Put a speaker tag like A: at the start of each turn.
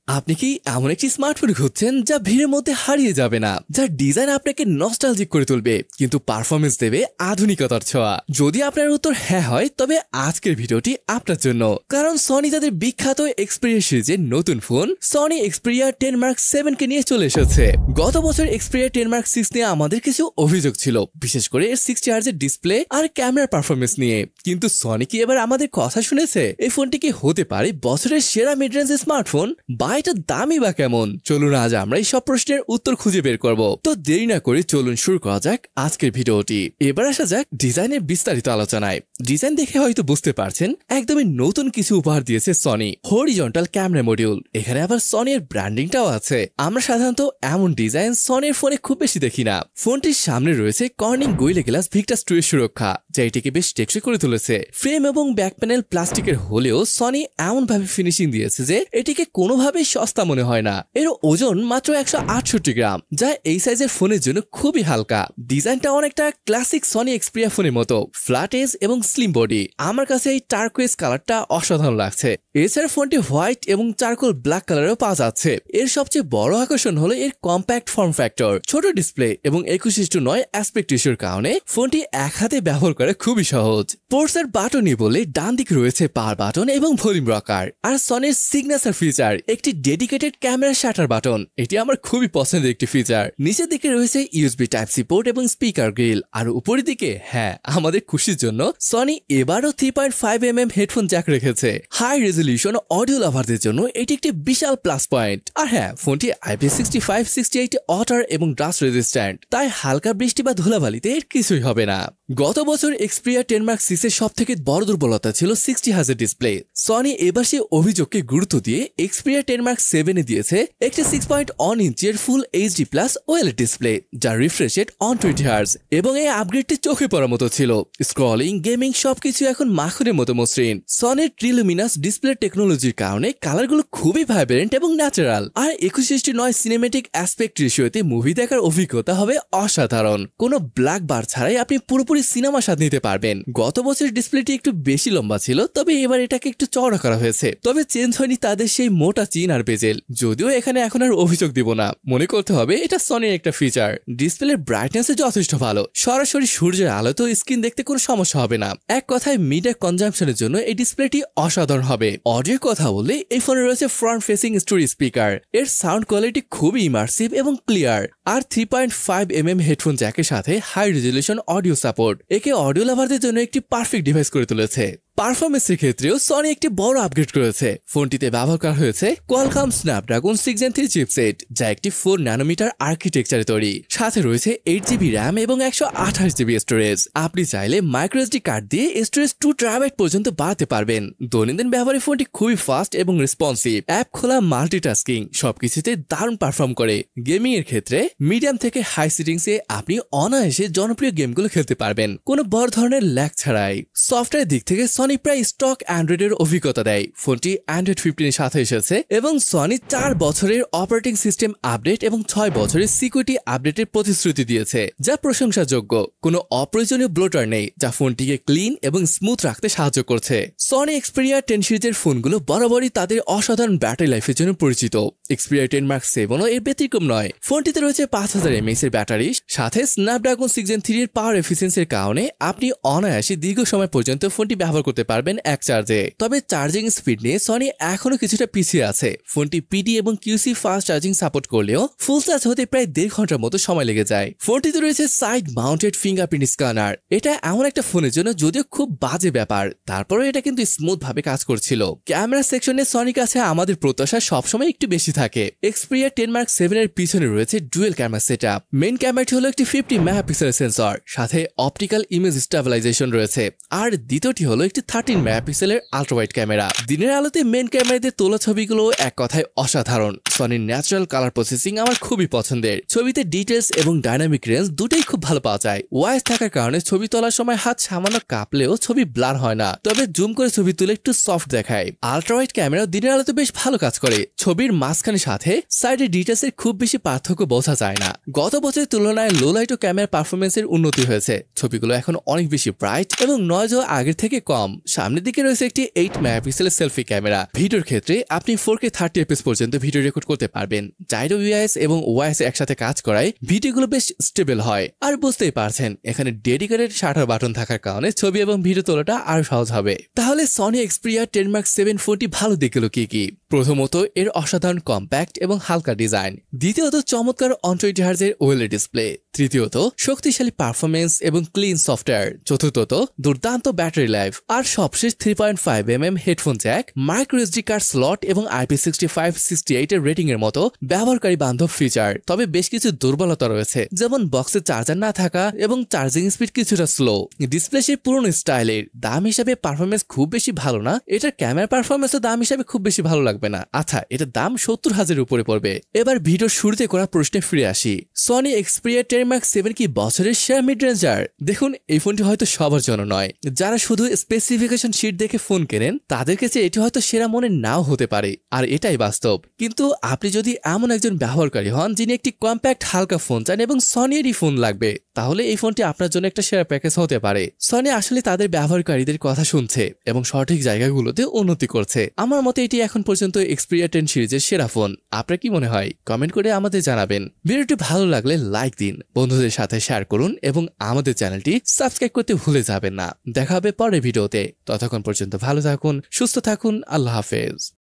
A: আপনি কি এমন একটি স্মার্টফোন খুঁজছেন যা ভিড়ের মধ্যে হারিয়ে যাবে না, যার ডিজাইন আপনাকে নস্টালজিক করে তুলবে কিন্তু পারফরমেন্স দেবে আধুনিকতার ছোঁয়া? যদি আপনার উত্তর হ্যাঁ হয়, তবে আজকের ভিডিওটি আপনার জন্য। কারণ সনি তাদের বিখ্যাত এক্সপিরিয়া সিরিজের নতুন ফোন সনি এক্সপিরিয়া 10 মার্ক 7 কে নিয়ে চলে এসেছে। গত বছর এক্সপিরিয়া 10 মার্ক 6 নিয়ে আমাদের কিছু অভিযোগ ছিল, বিশেষ করে এর 60 হার্জের ডিসপ্লে আর ক্যামেরার পারফরমেন্স নিয়ে। কিন্তু সনি কি এবার আমাদের কথা শুনেছে? এই ফোনটি কি হতে পারে বছরের সেরা মিড রেঞ্জ স্মার্টফোন, বা এটা দামি বা কেমন? চলুন আজ আমরা এই সব প্রশ্নের উত্তর খুঁজে বের করব। তো দেরি না করে চলুন শুরু করা যাক আজকের ভিডিওটি। এবার আসা যাক ডিজাইনের বিস্তারিত আলোচনায়। ডিজাইন দেখে হয়তো বুঝতে পারছেন একদমই নতুন কিছু উপহার দিয়েছে সনি। হরিজন্টাল ক্যামেরা মডিউল, এখানে আবার সনির ব্র্যান্ডিংটাও আছে। আমরা সাধারণত এমন ডিজাইন সনির ফোনে খুব বেশি দেখি না। ফোনটির সামনে রয়েছে কর্নিং গোরিলা গ্লাস ভিক্টাস 2 এর সুরক্ষা, যা এটিকে বেশ টেকসই করে তুলেছে। ফ্রেম এবং ব্যাক প্যানেল প্লাস্টিকের হলেও সনি এমন ভাবে ফিনিশিং দিয়েছে যে এটিকে কোনোভাবেই সস্তা মনে হয় না। এর ওজন মাত্র 168 গ্রাম, যা এই সাইজের ফোনের জন্য খুবই হালকা। ডিজাইনটা অনেকটা ক্লাসিক সনি এক্সপিরিয়া ফোনের মতো, ফ্ল্যাট এজ এবং স্লিম বডি। আমার কাছে এই টার্কোয়েজ কালারটা অসাধারণ লাগছে। এছাড়া ফোনটি হোয়াইট এবং চারকোল ব্ল্যাক কালারেও পাওয়া যাচ্ছে। এর সবচেয়ে বড় আকর্ষণ হলো এর কম্প্যাক্ট ফর্ম ফ্যাক্টর। ছোট ডিসপ্লে এবং 21:9 অ্যাসপেক্ট রেশিওর কারণে ফোনটি এক হাতে ব্যবহার করা খুবই সহজ। পোর্টসের বাটনই বলে ডান দিকে রয়েছে পাওয়ার বাটন এবং ভলিউম রকার। আর সনির সিগনেচার ফিচার একটি ডেডিকেটেড ক্যামেরা শাটার বাটন, এটি আমার খুবই পছন্দের একটি ফিচার। নিচের দিকে রয়েছে ইউএসবি টাইপ সি পোর্ট এবং স্পিকার গ্রিল। আর উপরের দিকে, হ্যাঁ, আমাদের খুশির জন্য সনি এবারও 3.5mm হেডফোন জ্যাক রেখেছে। হাই রেজলিউশন অডিও লাভারদের জন্য এটি একটি বিশাল প্লাস পয়েন্ট। আর হ্যাঁ, ফোনটি IP65, 68 ওয়াটার এবং ডাস্ট রেজিস্ট্যান্ট, তাই হালকা বৃষ্টি বা ধুলাবালিতে এর কিছুই হবে না। গত বছর এক্সপিরিয়া 10 মার্ক 6 এর সব থেকে বড় দুর্বলতা ছিল 60 হার্জের ডিসপ্লে। সনি এবার সেই অভিযোগকে গুরুত্ব দিয়ে এক্সপিরিয়া 10 মার্ক 7 এ দিয়েছে একটি 6.1 ইঞ্চের full HD plus OLED display, যার রিফ্রেশ রেট 120 হার্জ। এবং এই আপগ্রেডটি চোখে পড়ার মতো ছিল। স্ক্রলিং, গেমিং সবকিছু এখন মাখনের মতো মসৃণ। সনির ট্রিলুমিনাস ডিসপ্লে টেকনোলজির কারণে কালারগুলো খুবই ভাইব্রেন্ট এবং ন্যাচারাল। আর 21:9 সিনেমেটিক অ্যাসপেক্ট রেশিওতে মুভি দেখার অভিজ্ঞতা হবে অসাধারণ। কোনো ব্ল্যাক বার ছাড়াই আপনি পুরোপুরি সিনেমা স্বাদ নিতে পারবেন। গত বছর ডিসপ্লেটি একটু বেশি লম্বা ছিল, তবে এবার এটাকে একটু চওড়া করা হয়েছে। তবে চেঞ্জ হয়নি তাদের সেই মোটা চিন আর বেজেল। যদিও এখানে এখন আর অভিযোগ দিব না, মনে করতে হবে এটা সনির একটা ফিচার। ডিসপ্লের ব্রাইটনেস যথেষ্ট ভালো, সরাসরি সূর্যের আলোতে স্ক্রিন দেখতে কোনো সমস্যা হবে না। এক কথায় মিডিয়া কনজাম্পশনের জন্য এই ডিসপ্লেটি অসাধারণ হবে। অডিওর কথা বললে এই ফোনে রয়েছে ফ্রন্ট ফেসিং স্টোরি স্পিকার। এর সাউন্ড কোয়ালিটি খুবই ইমার্সিভ এবং ক্লিয়ার। আর 3.5mm হেডফোন জ্যাকের সাথে হাই রেজলিউশন অডিও সাপোর্ট একে অডিও লাভারদের জন্য একটি পারফেক্ট ডিভাইস করে তুলেছে। পারফরমেন্সের ক্ষেত্রেও সনি একটি বড় আপগ্রেড করেছে। ফোনটিতে ব্যবহার করা হয়েছে কোয়ালকম স্ন্যাপড্রাগন 6 Gen 3 চিপসেট, যা একটি 4 ন্যানোমিটার আর্কিটেকচারে তৈরি। সাথে রয়েছে 8GB র্যাম এবং 128GB স্টোরেজ। আপনি চাইলে মাইক্রোএসডি কার্ড দিয়ে স্টোরেজ 2 TB পর্যন্ত বাড়াতে পারবেন। দৈনন্দিন ব্যবহারে ফোনটি খুবই ফাস্ট এবং রেসপন্সিভ। অ্যাপ খোলা, মাল্টিটাস্কিং সবকিছুতে দারুণ পারফর্ম করে। গেমিং এর ক্ষেত্রে মিডিয়াম থেকে হাই সেটিংসে আপনি অনায়াসে জনপ্রিয় গেমগুলো খেলতে পারবেন, কোনো বড় ধরনের ল্যাগ ছাড়াই। সফটওয়্যার দিক থেকে সনি প্রায় স্টক অ্যান্ড্রয়েডের অভিজ্ঞতা দেয়। ফোনটি অ্যান্ড্রয়েড 15 এর সাথে এসেছে এবং সনি 4 বছরের অপারেটিং সিস্টেম আপডেট এবং 6 বছরের সিকিউরিটি আপডেটের প্রতিশ্রুতি দিয়েছে, যা প্রশংসাযোগ্য। কোনো অপ্রয়োজনীয় ব্লোটার নেই, যা ফোনটিকে ক্লিন এবং স্মুথ রাখতে সাহায্য করছে। সনি এক্সপিরিয়া 10 সিরিজের ফোনগুলো বরাবরই তাদের অসাধারণ ব্যাটারি লাইফের জন্য পরিচিত। এক্সপিরিয়া 10 মার্ক 7 এর ব্যতিক্রম নয়। ফোনটিতে রয়েছে 5000 mAh এর ব্যাটারি, সাথে স্ন্যাপড্রাগন 6 Gen 3 এর পাওয়ার এফিসিয়েন্সির কারণে আপনি অনায়াসে দীর্ঘ সময় পর্যন্ত ফোনটি ব্যবহার করতে পারবেন এক চার্জে। তবে চার্জিং স্পিড নিয়ে সনি এখনো কিছুটা পিছিয়ে আছে। ফোনটি পিডি এবং কিউসি ফাস্ট চার্জিং সাপোর্ট করলেও ফুল চার্জ হতে প্রায় 1.5 ঘন্টার মতো সময় লেগে যায়। ফোনটিতে রয়েছে সাইড মাউন্টেড ফিঙ্গারপ্রিন্ট স্ক্যানার। এটা এমন একটা ফোনের জন্য যদিও খুব বাজে ব্যাপার, তারপরে এটা কিন্তু স্মুথ ভাবে কাজ করছিল। ক্যামেরা সেকশনে সনির কাছে আমাদের প্রত্যাশা সবসময় একটু বেশি থাকে। এক্সপিরিয়া 10 মার্ক 7 এর পিছনে রয়েছে ডুয়েল ক্যামেরা সেটআপ। মেইন ক্যামেরাটি হলো একটি 50 মেগাপিক্সেলের সেন্সর, সাথে অপটিক্যাল ইমেজ স্টেবিলাইজেশন রয়েছে। আর দ্বিতীয়টি হলো একটি 13 মেগাপিক্সেলের আল্ট্রাওয়াইড ক্যামেরা। দিনের আলোতে মেইন ক্যামেরাতে তোলা ছবিগুলো এক কথায় অসাধারণ। সনির ন্যাচারাল কালার প্রসেসিং আমার খুবই পছন্দের। ছবিতে ডিটেলস এবং ডাইনামিক রেঞ্জ দুটোই খুব ভালো পাওয়া যায়। ওয়াইস থাকার কারণে ছবি তোলার সময় হাত সামান্য কাঁপলেও ছবি ব্লার হয় না, তবে জুম করে ছবি তুলে একটু সফট দেখায়। আল্ট্রাওয়াইড ক্যামেরা দিনের আলোতে বেশ ভালো কাজ করে। ছবির মাঝখানে মাঝখানের সাথে সাইডের ডিটেলসের খুব বেশি পার্থক্য বোঝা যায় না। গত বছরের তুলনায় লো লাইট ও ক্যামেরা পারফরমেন্সের উন্নতি হয়েছে। ছবিগুলো এখন অনেক বেশি ব্রাইট এবং নয়েজও আগের থেকে কম। সামনের দিকে রয়েছে একটি 8 মেগাপিক্সেলের সেলফি ক্যামেরা। ভিডিওর ক্ষেত্রে আপনি 4K 30 fps পর্যন্ত ভিডিও রেকর্ড করতে পারবেন। জাইরো ভিএস এবং ওআইএস একসাথে কাজ করায় ভিডিওগুলো বেশ স্টেবল হয়। আর বুঝতেই পারছেন এখানে ডেডিকেটেড শাটার বাটন থাকার কারণে ছবি এবং ভিডিও তোলাটা আরো সহজ হবে। তাহলে সনি এক্সপিরিয়া 10 Mark 7 ফোনটি ভালো দিকগুলো কি কি? প্রথমত এর অসাধারণ কম্প্যাক্ট এবং হালকা ডিজাইন। দ্বিতীয়ত চমৎকার 120 Hz এর ওএলইডি ডিসপ্লে। তৃতীয়ত শক্তিশালী পারফরমেন্স এবং ক্লিন সফটওয়্যার। চতুর্থত দুর্দান্ত ব্যাটারি লাইফ। আর সবশেষ 3.5mm headphone Jack, micro SD card slot এবং IP65-68 এর রেটিং এর মতো ব্যবহারকারী বান্ধব ফিচার। তবে বেশ কিছু দুর্বলতা রয়েছে, যেমন বক্সে চার্জার না থাকা এবং চার্জিং স্পিড কিছুটা স্লো। ডিসপ্লে সেই পুরনো স্টাইলের। দাম হিসাবে পারফরমেন্স খুব বেশি ভালো না। এটার ক্যামেরা পারফরমেন্সও দাম হিসাবে খুব বেশি ভালো লাগবে না। আচ্ছা, এটার দাম 70,000 উপরে পড়বে। এবার ভিডিওর শুরুতে করা প্রশ্নে ফিরে আসি। সনি এক্সপিরিয়া 10 Mark 7 কি বছরের সেরা মিড রেঞ্জার? দেখুন, এই ফোনটি হয়তো সবার জন্য নয়। যারা শুধু স্পেসিফিকেশন শিট দেখে ফোন কেনেন তাদের কাছে এটি হয়তো সেরা মনে নাও হতে পারে, আর এটাই বাস্তব। কিন্তু আপনি যদি এমন একজন ব্যবহারকারী হন যিনি একটি কম্প্যাক্ট হালকা ফোন চান এবং সনিরই ফোন লাগবে, তাহলে এই ফোনটি আপনার জন্য একটা সেরা প্যাকেজ হতে পারে। সনি আসলে তাদের ব্যবহারকারীদের কথা শুনছে এবং সঠিক জায়গাগুলোতে উন্নতি করছে। আমার মতে এটি এখন পর্যন্ত এক্সপিরিয়া 10 সিরিজের সেরা ফোন। আপনার কি মনে হয়? কমেন্ট করে আমাদের জানাবেন। ভিডিওটি ভালো লাগলে লাইক দিন, বন্ধুদের সাথে শেয়ার করুন এবং আমাদের চ্যানেলটি সাবস্ক্রাইব করতে ভুলে যাবেন না। দেখা হবে পরের ভিডিওতে। ততক্ষণ পর্যন্ত ভালো থাকুন, সুস্থ থাকুন। আল্লাহ হাফেজ।